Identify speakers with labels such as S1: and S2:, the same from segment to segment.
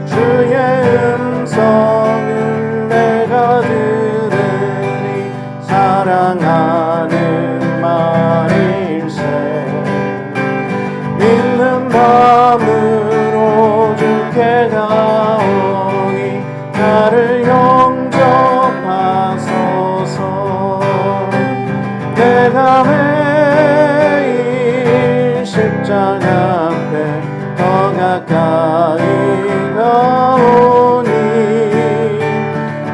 S1: 주의 음성을 내가 들으니 사랑하는 말일세. 믿는 마음으로 주께 가오니 나를 영접하소서. 내가 매일 십자가 앞에 더 가까이 가오니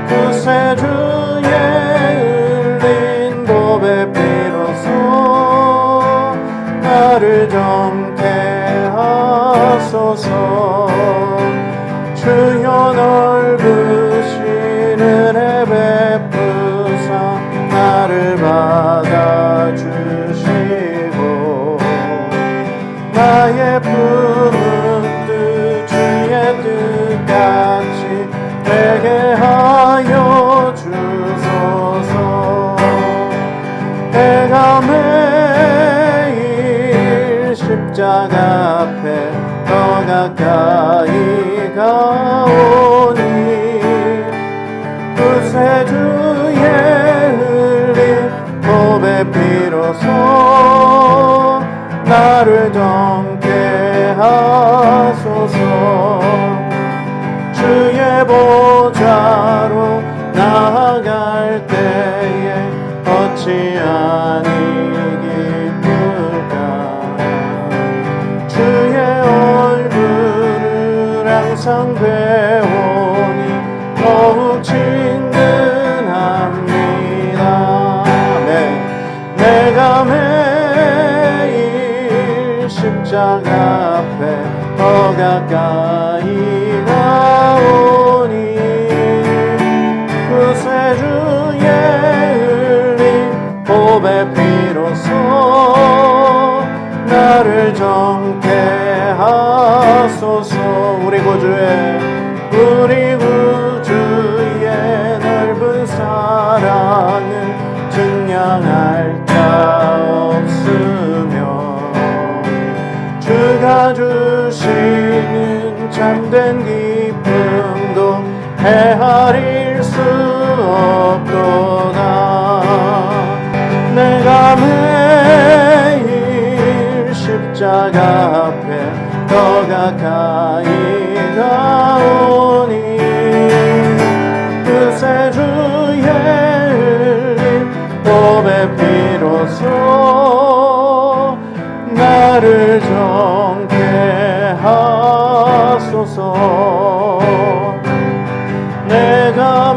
S1: 그새 주의 흘린 보배 피로써 나를 정케 하소서. 주여 넓으신 은혜 베푸사 나를 받아주시고 나의 품은 뜻 주의 뜻같이 되게 하여 주소서. 내가 매일 십자가 앞에 더 가까이 가오니 그새 주의 흘린 보배 피로써 나를 정케 하소서. 주의 보좌로 나아갈 때에 어찌 아니 기쁠까. 주의 얼굴을 항상 배우니 더욱 친근합니다. 내가 매일 십자가 앞에 더 가까이 가오니 그새 주의 흘린 보배 피로써 나를 정케 하소서. 우리 구주의 넓은 사랑을 증량할 자 없으며 주가 주시는 참된 기쁨도 헤아릴 수 없도다. 내가 매일 십자가 앞에 더 가까이 가오니 그새 주의 흘린 보배 피로써 나를 정케 하소서. 내가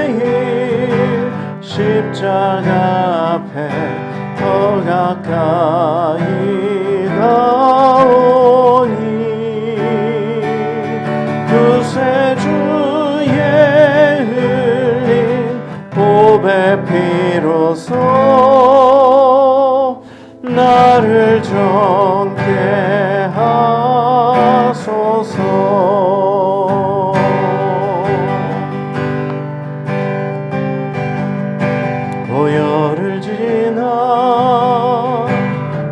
S1: 매일 십자가 앞에 더 가까이 가오니 그새 주의 흘린 보배 피로써 나를 정케 하소서. 보혈을 지나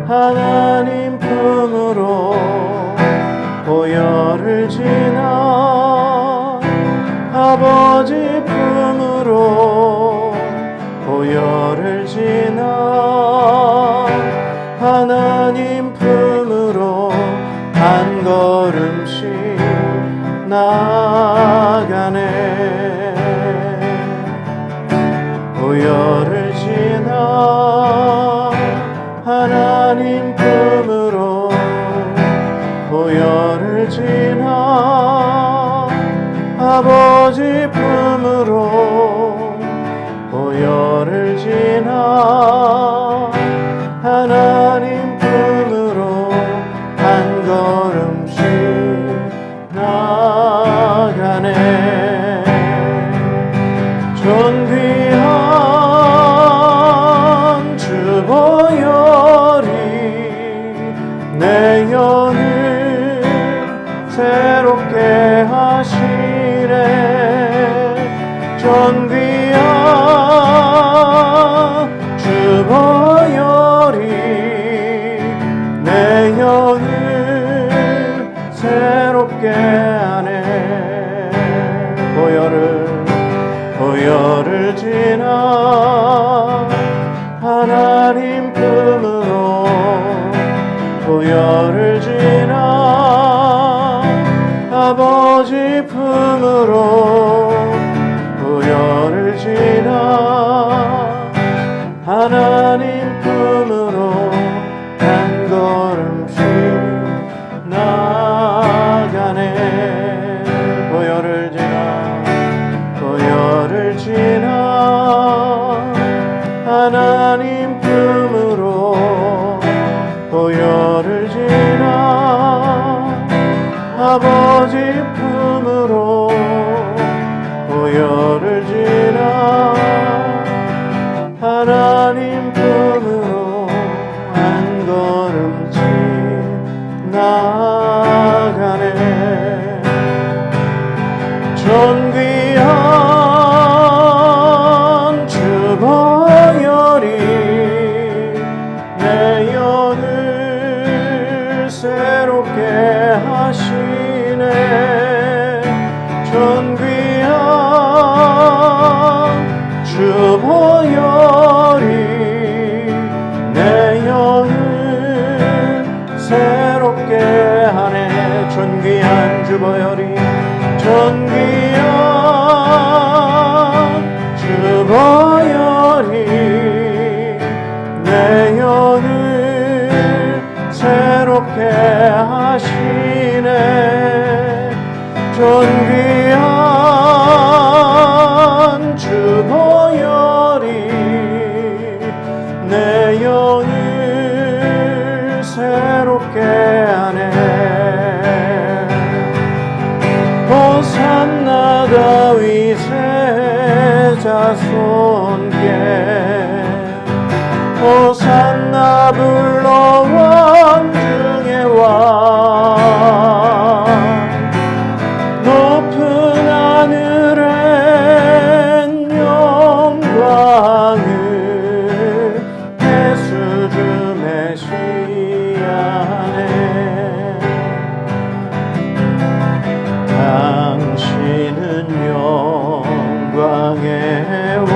S1: 하나님 품으로 보혈을 지나 아버지 품으로 보혈을 지나 하나님 품으로 한 걸음씩 나가네. 보혈을 지나 하나님 품으로 보혈을 지나 아버지 품으로 보혈을 지나 하나님 품으로 한 걸음씩 나가네. 존귀한 주 보혈이 내 영을 새롭게 하시네. 존귀한 주 보혈이 내 영을 보혈을 지나 아버지 품으로 보혈을 지나 하나님 품으로 한 걸음씩 나가네. 보혈을 지나 하나님 품으로 보혈을 지나 아버지 품으로 보혈을 지나 하나님 품으로 한 걸음씩 나가네. 존귀한 주 보혈이 내 영을 새롭게 하시네. 존귀한 주 보혈이 내 영을 새롭게 하네. 존귀한 주 보혈이 주 보혈이 내 영을 새롭게 하시네. 존귀한 주 보혈이 내 영을 새롭게 하네. 호산나 다윗의 자손께 호산나 불러 왕중의 왕. 높은 하늘엔 영광을 예수 주 메시아네. 당신은 영광의 왕.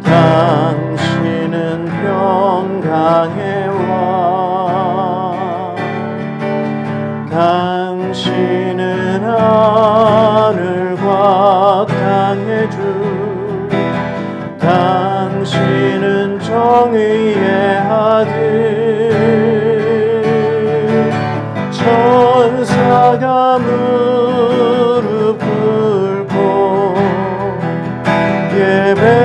S1: 당신은 평강의 왕. 당신은 하늘과 땅의 주. 당신은 정의의 아들. 천사가 무릎 꿇고 예배하고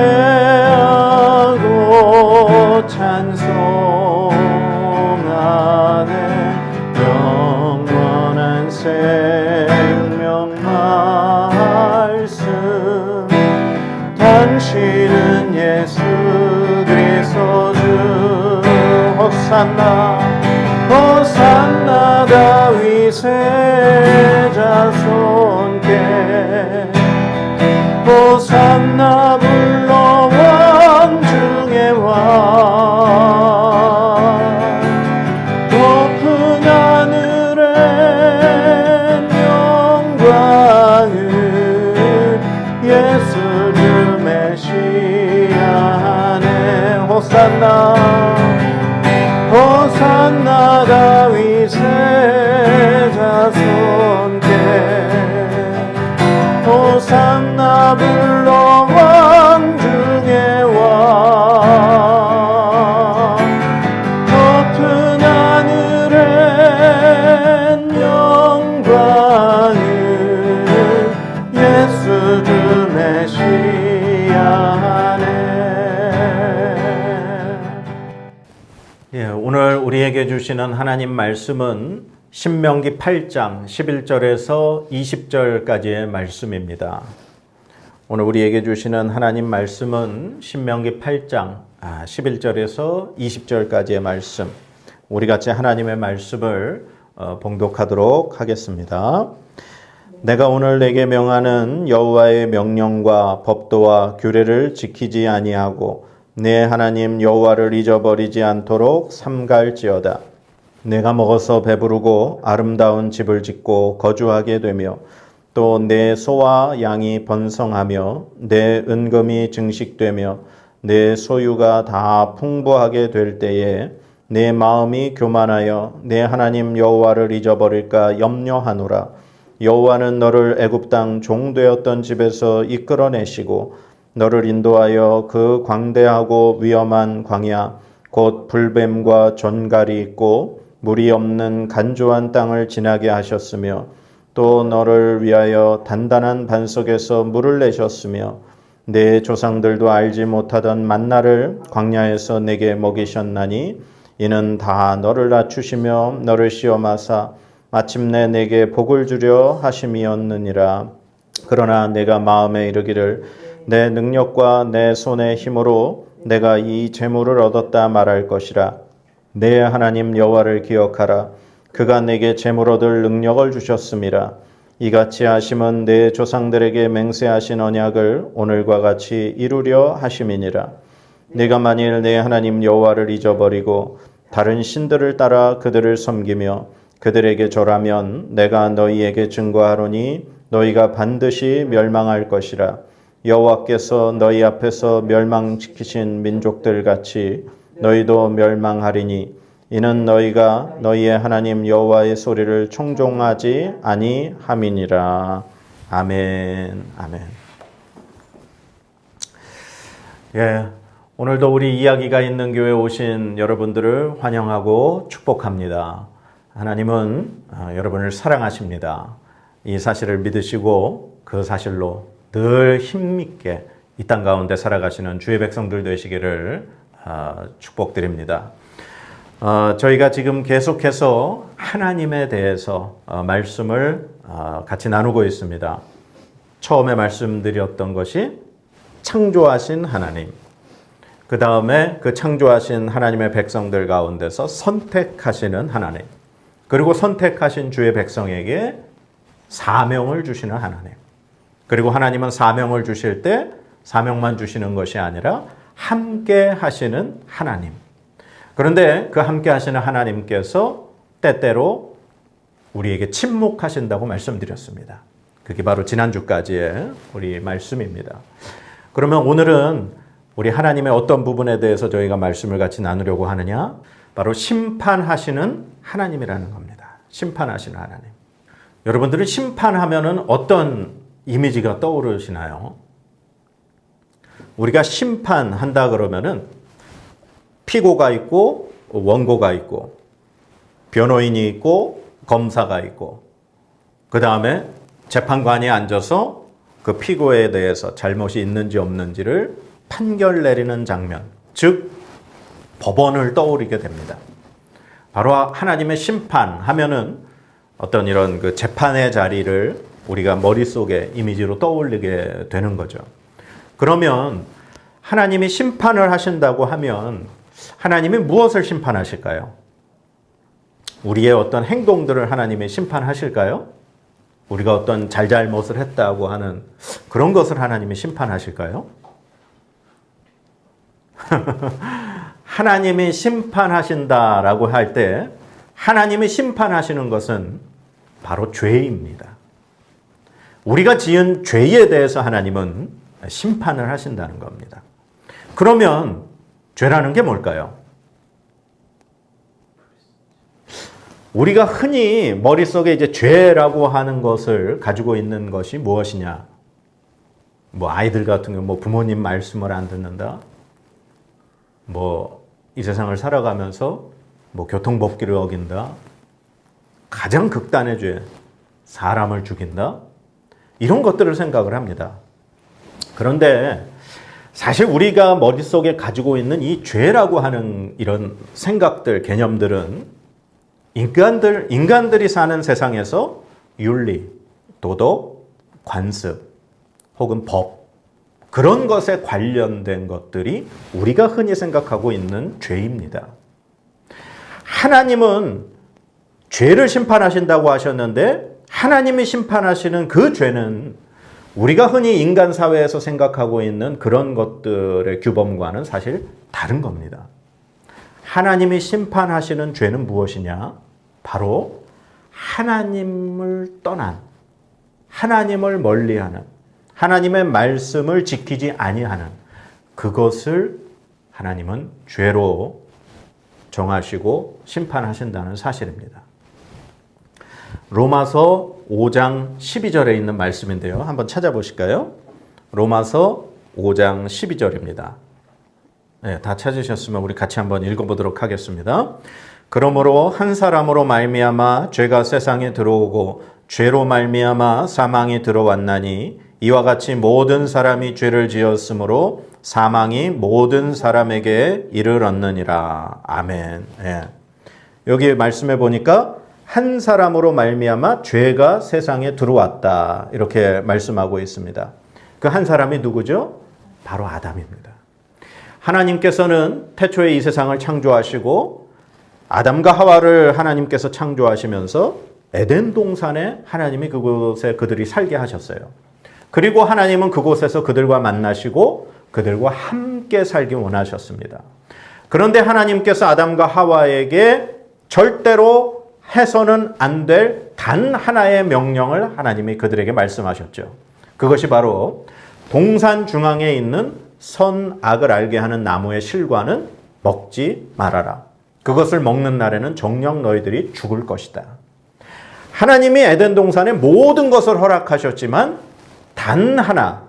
S1: 찬송하네. 영원한 생명 말씀. 당신은 예수 그리스도 주. 호산나 호산나 다윗의 자손께 호산나 불러 왕중의 왕. 높은 하늘엔 영광을 예수 주 메시아네. 호산나 호산나 다윗의 자손께 호산나 불러 왕중의 왕. 높은 하늘엔 영광을 예수 주 메시아네. 오늘 우리에게 주시는 하나님 말씀은 신명기 8장 11절에서 20절까지의 말씀입니다. 오늘 우리에게 주시는 하나님 말씀은 신명기 8장 11절에서 20절까지의 말씀. 우리 같이 하나님의 말씀을 봉독하도록 하겠습니다. 내가 오늘 내게 명하는 여호와의 명령과 법도와 규례를 지키지 아니하고 내 하나님 여호와를 잊어버리지 않도록 삼갈지어다. 내가 먹어서 배부르고 아름다운 집을 짓고 거주하게 되며 또 내 소와 양이 번성하며 내 은금이 증식되며 내 소유가 다 풍부하게 될 때에 내 마음이 교만하여 내 하나님 여호와를 잊어버릴까 염려하노라. 여호와는 너를 애굽 땅 종되었던 집에서 이끌어내시고 너를 인도하여 그 광대하고 위험한 광야 곧 불뱀과 전갈이 있고 물이 없는 간조한 땅을 지나게 하셨으며 또 너를 위하여 단단한 반석에서 물을 내셨으며 내 조상들도 알지 못하던 만나를 광야에서 내게 먹이셨나니 이는 다 너를 낮추시며 너를 시험하사 마침내 내게 복을 주려 하심이었느니라. 그러나 내가 마음에 이르기를 내 능력과 내 손의 힘으로 내가 이 재물을 얻었다 말할 것이라. 내 하나님 여호와를 기억하라. 그가 내게 재물 얻을 능력을 주셨음이라. 이같이 하심은 내 조상들에게 맹세하신 언약을 오늘과 같이 이루려 하심이니라. 내가 만일 내 하나님 여호와를 잊어버리고 다른 신들을 따라 그들을 섬기며 그들에게 절하면 내가 너희에게 증거하노니 너희가 반드시 멸망할 것이라. 여호와께서 너희 앞에서 멸망시키신 민족들 같이 너희도 멸망하리니 이는 너희가 너희의 하나님 여호와의 소리를 청종하지 아니함이니라. 아멘. 아멘. 예, 오늘도 우리 이야기가 있는 교회에 오신 여러분들을 환영하고 축복합니다. 하나님은 여러분을 사랑하십니다. 이 사실을 믿으시고 그 사실로 늘 힘있게 이 땅 가운데 살아가시는 주의 백성들 되시기를 축복드립니다. 저희가 지금 계속해서 하나님에 대해서 말씀을 같이 나누고 있습니다. 처음에 말씀드렸던 것이 창조하신 하나님, 그 다음에 그 창조하신 하나님의 백성들 가운데서 선택하시는 하나님, 그리고 선택하신 주의 백성에게 사명을 주시는 하나님, 그리고 하나님은 사명을 주실 때 사명만 주시는 것이 아니라 함께 하시는 하나님. 그런데 그 함께 하시는 하나님께서 때때로 우리에게 침묵하신다고 말씀드렸습니다. 그게 바로 지난주까지의 우리 말씀입니다. 그러면 오늘은 우리 하나님의 어떤 부분에 대해서 저희가 말씀을 같이 나누려고 하느냐? 바로 심판하시는 하나님이라는 겁니다. 심판하시는 하나님. 여러분들은 심판하면은 어떤 이미지가 떠오르시나요? 우리가 심판한다 그러면은 피고가 있고 원고가 있고 변호인이 있고 검사가 있고 그 다음에 재판관이 앉아서 그 피고에 대해서 잘못이 있는지 없는지를 판결 내리는 장면, 즉 법원을 떠올리게 됩니다. 바로 하나님의 심판하면은 어떤 이런 그 재판의 자리를 우리가 머릿속에 이미지로 떠올리게 되는 거죠. 그러면 하나님이 심판을 하신다고 하면 하나님이 무엇을 심판하실까요? 우리의 어떤 행동들을 하나님이 심판하실까요? 우리가 어떤 잘잘못을 했다고 하는 그런 것을 하나님이 심판하실까요? 하나님이 심판하신다라고 할 때 하나님이 심판하시는 것은 바로 죄입니다. 우리가 지은 죄에 대해서 하나님은 심판을 하신다는 겁니다. 그러면 죄라는 게 뭘까요? 우리가 흔히 머릿속에 이제 죄라고 하는 것을 가지고 있는 것이 무엇이냐? 뭐 아이들 같은 경우 뭐 부모님 말씀을 안 듣는다. 뭐 이 세상을 살아가면서 뭐 교통법규를 어긴다. 가장 극단의 죄, 사람을 죽인다. 이런 것들을 생각을 합니다. 그런데 사실 우리가 머릿속에 가지고 있는 이 죄라고 하는 이런 생각들, 개념들은 인간들이 사는 세상에서 윤리, 도덕, 관습 혹은 법 그런 것에 관련된 것들이 우리가 흔히 생각하고 있는 죄입니다. 하나님은 죄를 심판하신다고 하셨는데 하나님이 심판하시는 그 죄는 우리가 흔히 인간 사회에서 생각하고 있는 그런 것들의 규범과는 사실 다른 겁니다. 하나님이 심판하시는 죄는 무엇이냐? 바로 하나님을 떠난, 하나님을 멀리하는, 하나님의 말씀을 지키지 아니하는 그것을 하나님은 죄로 정하시고 심판하신다는 사실입니다. 로마서 5장 12절에 있는 말씀인데요. 한번 찾아보실까요? 로마서 5장 12절입니다. 네, 다 찾으셨으면 우리 같이 한번 읽어보도록 하겠습니다. 그러므로 한 사람으로 말미암아 죄가 세상에 들어오고 죄로 말미암아 사망이 들어왔나니 이와 같이 모든 사람이 죄를 지었으므로 사망이 모든 사람에게 이르렀느니라. 아멘. 네. 여기 말씀해 보니까 한 사람으로 말미암아 죄가 세상에 들어왔다. 이렇게 말씀하고 있습니다. 그 한 사람이 누구죠? 바로 아담입니다. 하나님께서는 태초에 이 세상을 창조하시고 아담과 하와를 하나님께서 창조하시면서 에덴 동산에 하나님이 그곳에 그들이 살게 하셨어요. 그리고 하나님은 그곳에서 그들과 만나시고 그들과 함께 살기 원하셨습니다. 그런데 하나님께서 아담과 하와에게 절대로 해서는 안 될 단 하나의 명령을 하나님이 그들에게 말씀하셨죠. 그것이 바로 동산 중앙에 있는 선악을 알게 하는 나무의 실과는 먹지 말아라. 그것을 먹는 날에는 정녕 너희들이 죽을 것이다. 하나님이 에덴 동산에 모든 것을 허락하셨지만 단 하나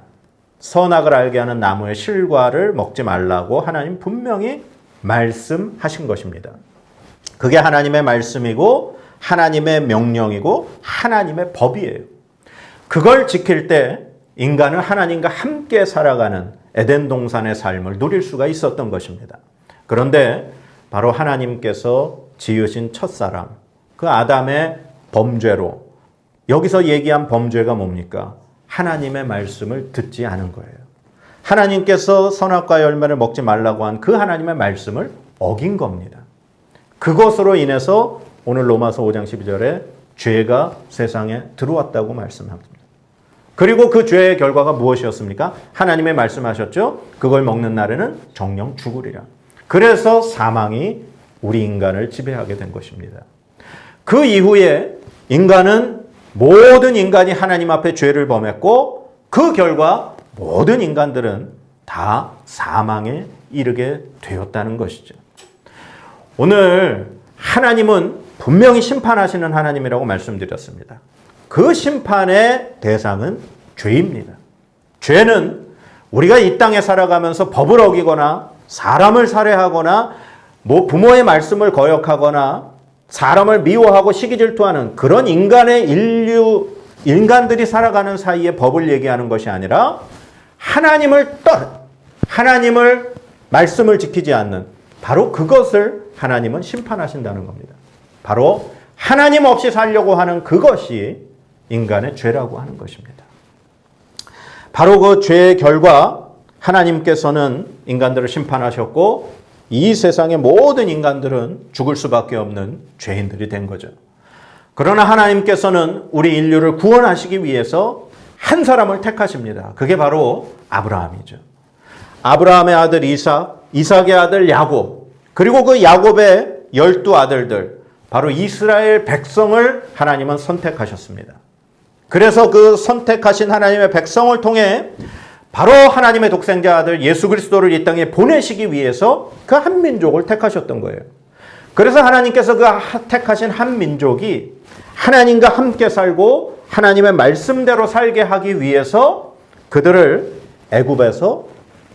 S1: 선악을 알게 하는 나무의 실과를 먹지 말라고 하나님 분명히 말씀하신 것입니다. 그게 하나님의 말씀이고 하나님의 명령이고 하나님의 법이에요. 그걸 지킬 때 인간은 하나님과 함께 살아가는 에덴 동산의 삶을 누릴 수가 있었던 것입니다. 그런데 바로 하나님께서 지으신 첫사람, 그 아담의 범죄로, 여기서 얘기한 범죄가 뭡니까? 하나님의 말씀을 듣지 않은 거예요. 하나님께서 선악과 열매를 먹지 말라고 한 그 하나님의 말씀을 어긴 겁니다. 그것으로 인해서 오늘 로마서 5장 12절에 죄가 세상에 들어왔다고 말씀합니다. 그리고 그 죄의 결과가 무엇이었습니까? 하나님의 말씀하셨죠? 그걸 먹는 날에는 정녕 죽으리라. 그래서 사망이 우리 인간을 지배하게 된 것입니다. 그 이후에 모든 인간이 하나님 앞에 죄를 범했고 그 결과 모든 인간들은 다 사망에 이르게 되었다는 것이죠. 오늘 하나님은 분명히 심판하시는 하나님이라고 말씀드렸습니다. 그 심판의 대상은 죄입니다. 죄는 우리가 이 땅에 살아가면서 법을 어기거나 사람을 살해하거나 부모의 말씀을 거역하거나 사람을 미워하고 시기질투하는 그런 인간들이 살아가는 사이에 법을 얘기하는 것이 아니라 하나님을 말씀을 지키지 않는 바로 그것을 하나님은 심판하신다는 겁니다. 바로 하나님 없이 살려고 하는 그것이 인간의 죄라고 하는 것입니다. 바로 그 죄의 결과 하나님께서는 인간들을 심판하셨고 이 세상의 모든 인간들은 죽을 수밖에 없는 죄인들이 된 거죠. 그러나 하나님께서는 우리 인류를 구원하시기 위해서 한 사람을 택하십니다. 그게 바로 아브라함이죠. 아브라함의 아들 이삭, 이삭의 아들 야곱, 그리고 그 야곱의 12아들들, 바로 이스라엘 백성을 하나님은 선택하셨습니다. 그래서 그 선택하신 하나님의 백성을 통해 바로 하나님의 독생자 아들 예수 그리스도를 이 땅에 보내시기 위해서 그 한 민족을 택하셨던 거예요. 그래서 하나님께서 그 택하신 한 민족이 하나님과 함께 살고 하나님의 말씀대로 살게 하기 위해서 그들을 애굽에서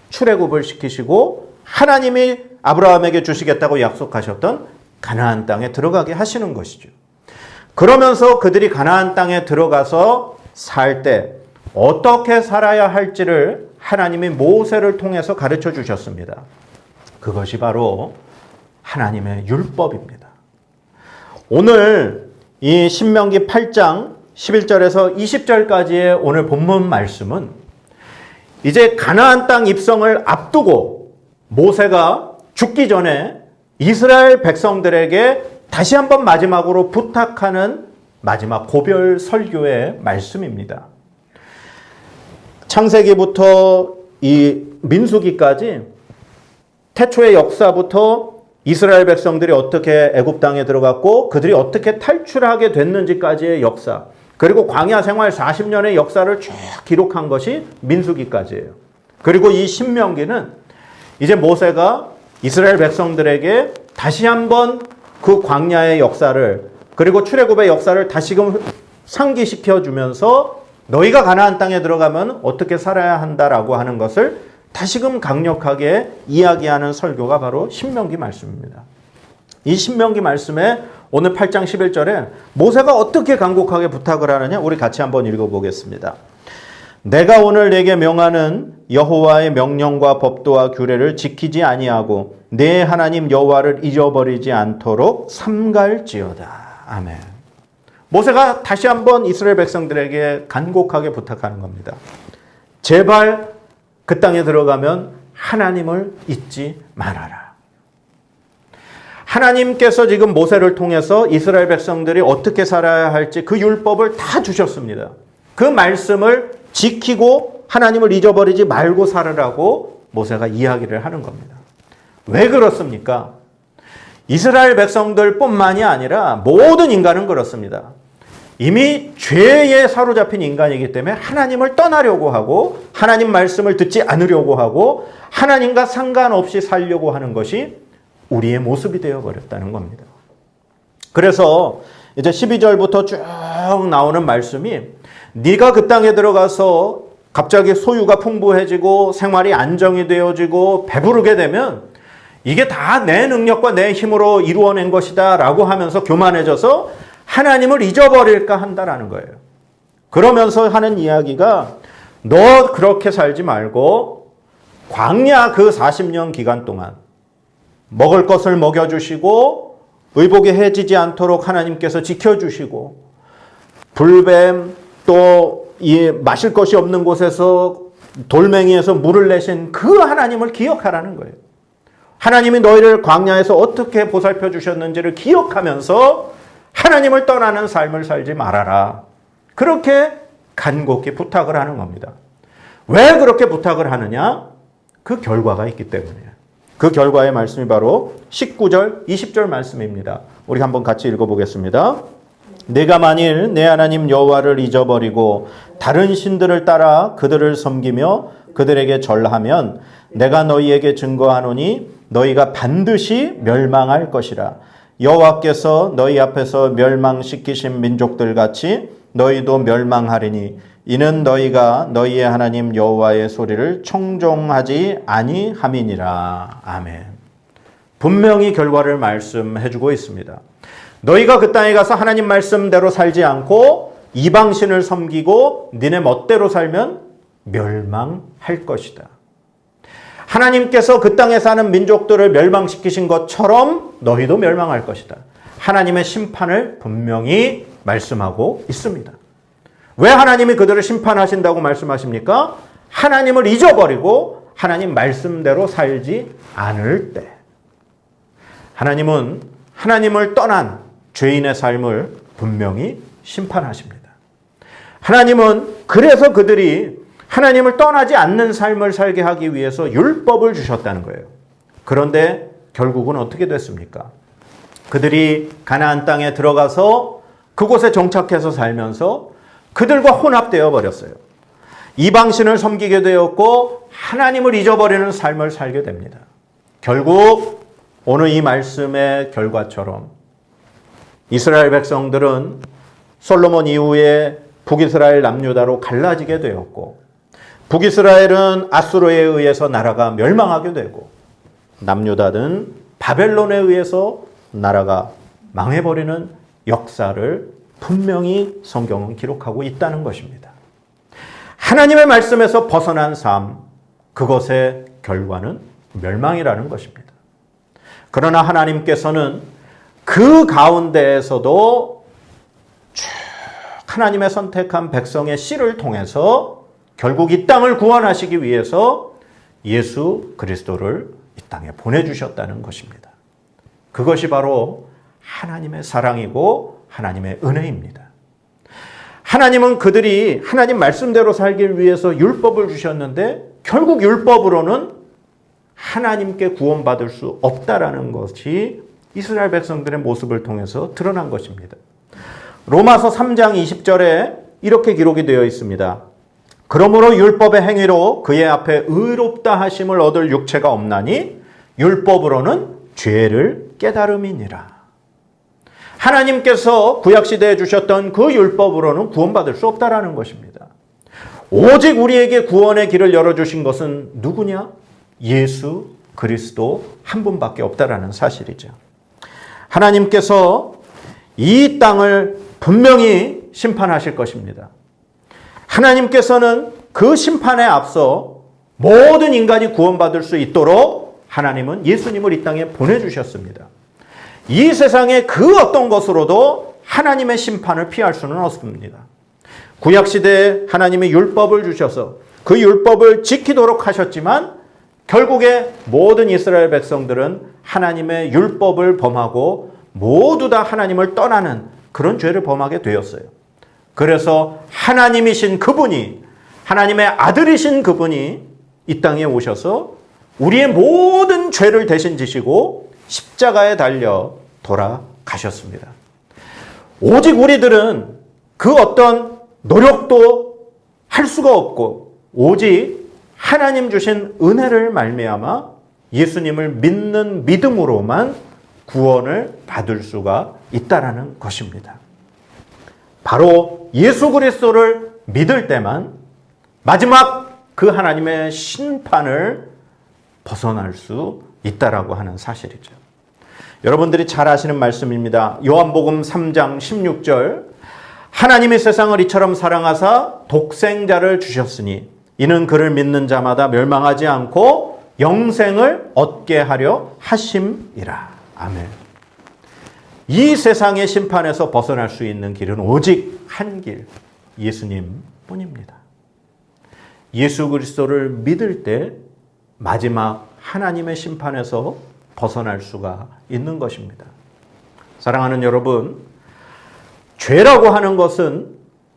S1: 출애굽을 시키시고 하나님이 아브라함에게 주시겠다고 약속하셨던 가나안 땅에 들어가게 하시는 것이죠. 그러면서 그들이 가나안 땅에 들어가서 살 때 어떻게 살아야 할지를 하나님이 모세를 통해서 가르쳐 주셨습니다. 그것이 바로 하나님의 율법입니다. 오늘 이 신명기 8장 11절에서 20절까지의 오늘 본문 말씀은 이제 가나안 땅 입성을 앞두고 모세가 죽기 전에 이스라엘 백성들에게 다시 한번 마지막으로 부탁하는 마지막 고별 설교의 말씀입니다. 창세기부터 이 민수기까지 태초의 역사부터 이스라엘 백성들이 어떻게 애굽 땅에 들어갔고 그들이 어떻게 탈출하게 됐는지까지의 역사, 그리고 광야 생활 40년의 역사를 쭉 기록한 것이 민수기까지예요. 그리고 이 신명기는 이제 모세가 이스라엘 백성들에게 다시 한번 그 광야의 역사를 그리고 출애굽의 역사를 다시금 상기시켜 주면서 너희가 가나안 땅에 들어가면 어떻게 살아야 한다라고 하는 것을 다시금 강력하게 이야기하는 설교가 바로 신명기 말씀입니다. 이 신명기 말씀에 오늘 8장 11절에 모세가 어떻게 간곡하게 부탁을 하느냐 우리 같이 한번 읽어보겠습니다. 내가 오늘 내게 명하는 여호와의 명령과 법도와 규례를 지키지 아니하고 내 하나님 여호와를 잊어버리지 않도록 삼갈지어다. 아멘. 모세가 다시 한번 이스라엘 백성들에게 간곡하게 부탁하는 겁니다. 제발 그 땅에 들어가면 하나님을 잊지 말아라. 하나님께서 지금 모세를 통해서 이스라엘 백성들이 어떻게 살아야 할지 그 율법을 다 주셨습니다. 그 말씀을 지키고 하나님을 잊어버리지 말고 살으라고 모세가 이야기를 하는 겁니다. 왜 그렇습니까? 이스라엘 백성들뿐만이 아니라 모든 인간은 그렇습니다. 이미 죄에 사로잡힌 인간이기 때문에 하나님을 떠나려고 하고 하나님 말씀을 듣지 않으려고 하고 하나님과 상관없이 살려고 하는 것이 우리의 모습이 되어버렸다는 겁니다. 그래서 이제 12절부터 쭉 나오는 말씀이 네가 그 땅에 들어가서 갑자기 소유가 풍부해지고 생활이 안정이 되어지고 배부르게 되면 이게 다 내 능력과 내 힘으로 이루어낸 것이다 라고 하면서 교만해져서 하나님을 잊어버릴까 한다라는 거예요. 그러면서 하는 이야기가 너 그렇게 살지 말고 광야 그 40년 기간 동안 먹을 것을 먹여주시고 의복이 해지지 않도록 하나님께서 지켜주시고 불뱀 또 이 마실 것이 없는 곳에서 돌멩이에서 물을 내신 그 하나님을 기억하라는 거예요. 하나님이 너희를 광야에서 어떻게 보살펴 주셨는지를 기억하면서 하나님을 떠나는 삶을 살지 말아라. 그렇게 간곡히 부탁을 하는 겁니다. 왜 그렇게 부탁을 하느냐? 그 결과가 있기 때문이에요. 그 결과의 말씀이 바로 19절, 20절 말씀입니다. 우리 한번 같이 읽어보겠습니다. 내가 만일 내 하나님 여호와를 잊어버리고 다른 신들을 따라 그들을 섬기며 그들에게 절하면 내가 너희에게 증거하노니 너희가 반드시 멸망할 것이라. 여호와께서 너희 앞에서 멸망시키신 민족들 같이 너희도 멸망하리니 이는 너희가 너희의 하나님 여호와의 소리를 청종하지 아니함이니라. 아멘. 분명히 결과를 말씀해주고 있습니다. 너희가 그 땅에 가서 하나님 말씀대로 살지 않고 이방신을 섬기고 니네 멋대로 살면 멸망할 것이다. 하나님께서 그 땅에 사는 민족들을 멸망시키신 것처럼 너희도 멸망할 것이다. 하나님의 심판을 분명히 말씀하고 있습니다. 왜 하나님이 그들을 심판하신다고 말씀하십니까? 하나님을 잊어버리고 하나님 말씀대로 살지 않을 때. 하나님은 하나님을 떠난 죄인의 삶을 분명히 심판하십니다. 하나님은 그래서 그들이 하나님을 떠나지 않는 삶을 살게 하기 위해서 율법을 주셨다는 거예요. 그런데 결국은 어떻게 됐습니까? 그들이 가나안 땅에 들어가서 그곳에 정착해서 살면서 그들과 혼합되어 버렸어요. 이방신을 섬기게 되었고 하나님을 잊어버리는 삶을 살게 됩니다. 결국 오늘 이 말씀의 결과처럼 이스라엘 백성들은 솔로몬 이후에 북이스라엘 남유다로 갈라지게 되었고 북이스라엘은 아수르에 의해서 나라가 멸망하게 되고 남유다는 바벨론에 의해서 나라가 망해버리는 역사를 분명히 성경은 기록하고 있다는 것입니다. 하나님의 말씀에서 벗어난 삶, 그것의 결과는 멸망이라는 것입니다. 그러나 하나님께서는 그 가운데에서도 쭉 하나님의 선택한 백성의 씨를 통해서 결국 이 땅을 구원하시기 위해서 예수 그리스도를 이 땅에 보내주셨다는 것입니다. 그것이 바로 하나님의 사랑이고 하나님의 은혜입니다. 하나님은 그들이 하나님 말씀대로 살기 위해서 율법을 주셨는데 결국 율법으로는 하나님께 구원받을 수 없다라는 것이 이스라엘 백성들의 모습을 통해서 드러난 것입니다. 로마서 3장 20절에 이렇게 기록이 되어 있습니다. 그러므로 율법의 행위로 그의 앞에 의롭다 하심을 얻을 육체가 없나니 율법으로는 죄를 깨달음이니라. 하나님께서 구약시대에 주셨던 그 율법으로는 구원받을 수 없다라는 것입니다. 오직 우리에게 구원의 길을 열어주신 것은 누구냐? 예수 그리스도 한 분밖에 없다라는 사실이죠. 하나님께서 이 땅을 분명히 심판하실 것입니다. 하나님께서는 그 심판에 앞서 모든 인간이 구원받을 수 있도록 하나님은 예수님을 이 땅에 보내주셨습니다. 이 세상의 그 어떤 것으로도 하나님의 심판을 피할 수는 없습니다. 구약시대에 하나님이 율법을 주셔서 그 율법을 지키도록 하셨지만 결국에 모든 이스라엘 백성들은 하나님의 율법을 범하고 모두 다 하나님을 떠나는 그런 죄를 범하게 되었어요. 그래서 하나님이신 그분이, 하나님의 아들이신 그분이 이 땅에 오셔서 우리의 모든 죄를 대신 지시고 십자가에 달려 돌아가셨습니다. 오직 우리들은 그 어떤 노력도 할 수가 없고 오직 하나님 주신 은혜를 말미암아 예수님을 믿는 믿음으로만 구원을 받을 수가 있다라는 것입니다. 바로 예수 그리스도를 믿을 때만 마지막 그 하나님의 심판을 벗어날 수 있다라고 하는 사실이죠. 여러분들이 잘 아시는 말씀입니다. 요한복음 3장 16절 하나님이 세상을 이처럼 사랑하사 독생자를 주셨으니 이는 그를 믿는 자마다 멸망하지 않고 영생을 얻게 하려 하심이라. 아멘. 이 세상의 심판에서 벗어날 수 있는 길은 오직 한 길, 예수님 뿐입니다. 예수 그리스도를 믿을 때 마지막 하나님의 심판에서 벗어날 수가 있는 것입니다. 사랑하는 여러분, 죄라고 하는 것은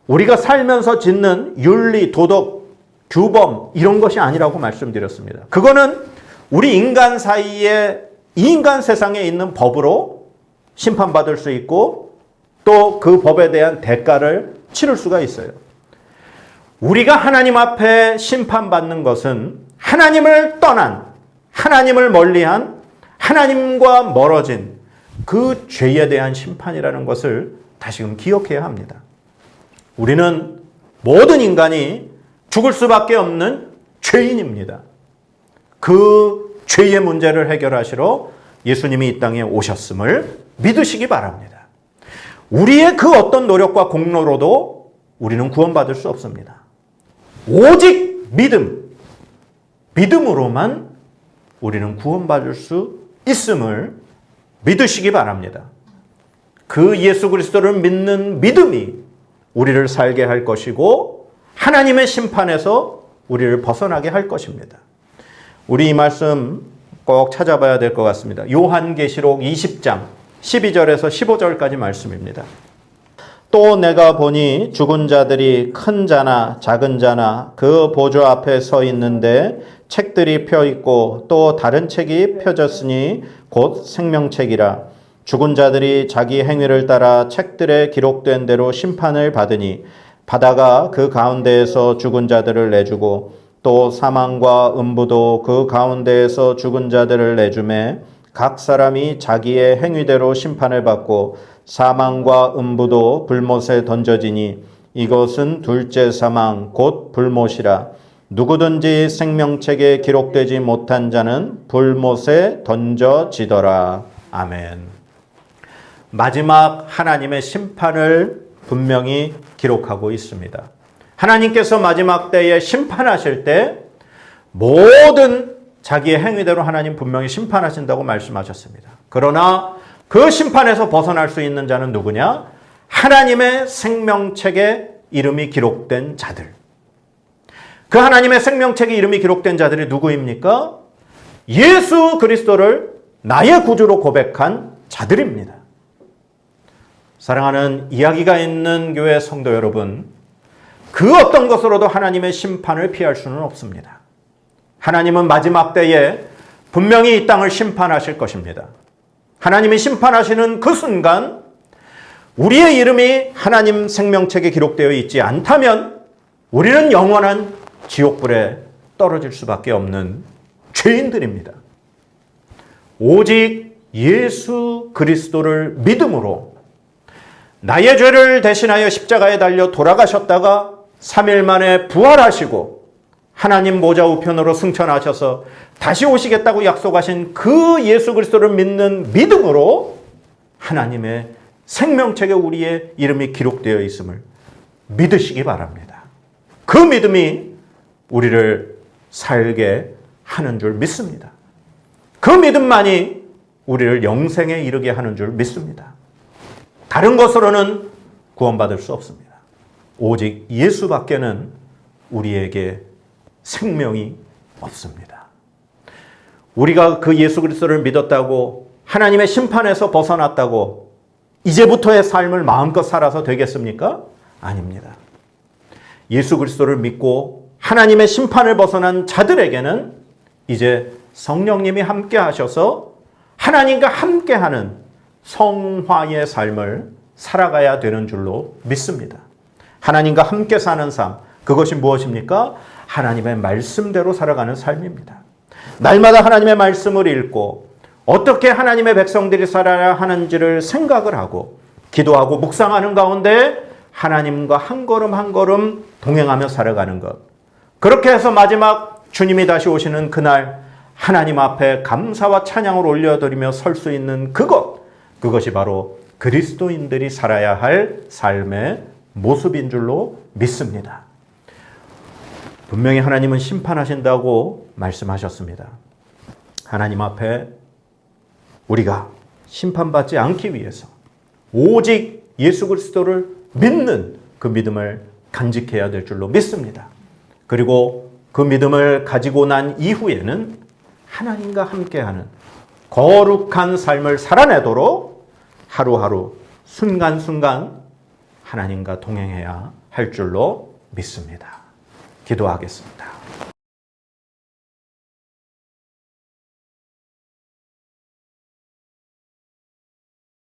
S1: 우리가 살면서 짓는 윤리, 도덕, 규범 이런 것이 아니라고 말씀드렸습니다. 그거는 우리 인간 사이에 이 인간 세상에 있는 법으로 심판받을 수 있고 또 그 법에 대한 대가를 치를 수가 있어요. 우리가 하나님 앞에 심판받는 것은 하나님을 떠난, 하나님을 멀리한, 하나님과 멀어진 그 죄에 대한 심판이라는 것을 다시금 기억해야 합니다. 우리는 모든 인간이 죽을 수밖에 없는 죄인입니다. 그 죄의 문제를 해결하시러 예수님이 이 땅에 오셨음을 믿으시기 바랍니다. 우리의 그 어떤 노력과 공로로도 우리는 구원받을 수 없습니다. 오직 믿음으로만 우리는 구원받을 수 있음을 믿으시기 바랍니다. 그 예수 그리스도를 믿는 믿음이 우리를 살게 할 것이고 하나님의 심판에서 우리를 벗어나게 할 것입니다. 우리 이 말씀 꼭 찾아봐야 될 것 같습니다. 요한계시록 20장 12절에서 15절까지 말씀입니다. 또 내가 보니 죽은 자들이 큰 자나 작은 자나 그 보좌 앞에 서 있는데 책들이 펴 있고 또 다른 책이 펴졌으니 곧 생명책이라. 죽은 자들이 자기 행위를 따라 책들에 기록된 대로 심판을 받으니 바다가 그 가운데에서 죽은 자들을 내주고 또 사망과 음부도 그 가운데에서 죽은 자들을 내주매 각 사람이 자기의 행위대로 심판을 받고 사망과 음부도 불못에 던져지니 이것은 둘째 사망 곧 불못이라. 누구든지 생명책에 기록되지 못한 자는 불못에 던져지더라. 아멘. 마지막 하나님의 심판을 분명히 기록하고 있습니다. 하나님께서 마지막 때에 심판하실 때 모든 자기의 행위대로 하나님 분명히 심판하신다고 말씀하셨습니다. 그러나 그 심판에서 벗어날 수 있는 자는 누구냐? 하나님의 생명책에 이름이 기록된 자들. 그 하나님의 생명책에 이름이 기록된 자들이 누구입니까? 예수 그리스도를 나의 구주로 고백한 자들입니다. 사랑하는 이야기가 있는 교회 성도 여러분, 그 어떤 것으로도 하나님의 심판을 피할 수는 없습니다. 하나님은 마지막 때에 분명히 이 땅을 심판하실 것입니다. 하나님이 심판하시는 그 순간 우리의 이름이 하나님 생명책에 기록되어 있지 않다면 우리는 영원한 지옥불에 떨어질 수밖에 없는 죄인들입니다. 오직 예수 그리스도를 믿음으로 나의 죄를 대신하여 십자가에 달려 돌아가셨다가 3일 만에 부활하시고 하나님 보좌 우편으로 승천하셔서 다시 오시겠다고 약속하신 그 예수 그리스도를 믿는 믿음으로 하나님의 생명책에 우리의 이름이 기록되어 있음을 믿으시기 바랍니다. 그 믿음이 우리를 살게 하는 줄 믿습니다. 그 믿음만이 우리를 영생에 이르게 하는 줄 믿습니다. 다른 것으로는 구원받을 수 없습니다. 오직 예수밖에는 우리에게 생명이 없습니다. 우리가 그 예수 그리스도를 믿었다고 하나님의 심판에서 벗어났다고 이제부터의 삶을 마음껏 살아서 되겠습니까? 아닙니다. 예수 그리스도를 믿고 하나님의 심판을 벗어난 자들에게는 이제 성령님이 함께 하셔서 하나님과 함께하는 성화의 삶을 살아가야 되는 줄로 믿습니다. 하나님과 함께 사는 삶, 그것이 무엇입니까? 하나님의 말씀대로 살아가는 삶입니다. 날마다 하나님의 말씀을 읽고 어떻게 하나님의 백성들이 살아야 하는지를 생각을 하고 기도하고 묵상하는 가운데 하나님과 한 걸음 한 걸음 동행하며 살아가는 것. 그렇게 해서 마지막 주님이 다시 오시는 그날 하나님 앞에 감사와 찬양을 올려드리며 설 수 있는 그것이 바로 그리스도인들이 살아야 할 삶의 모습인 줄로 믿습니다. 분명히 하나님은 심판하신다고 말씀하셨습니다. 하나님 앞에 우리가 심판받지 않기 위해서 오직 예수 그리스도를 믿는 그 믿음을 간직해야 될 줄로 믿습니다. 그리고 그 믿음을 가지고 난 이후에는 하나님과 함께하는 거룩한 삶을 살아내도록 하루하루 순간순간 하나님과 동행해야 할 줄로 믿습니다. 기도하겠습니다.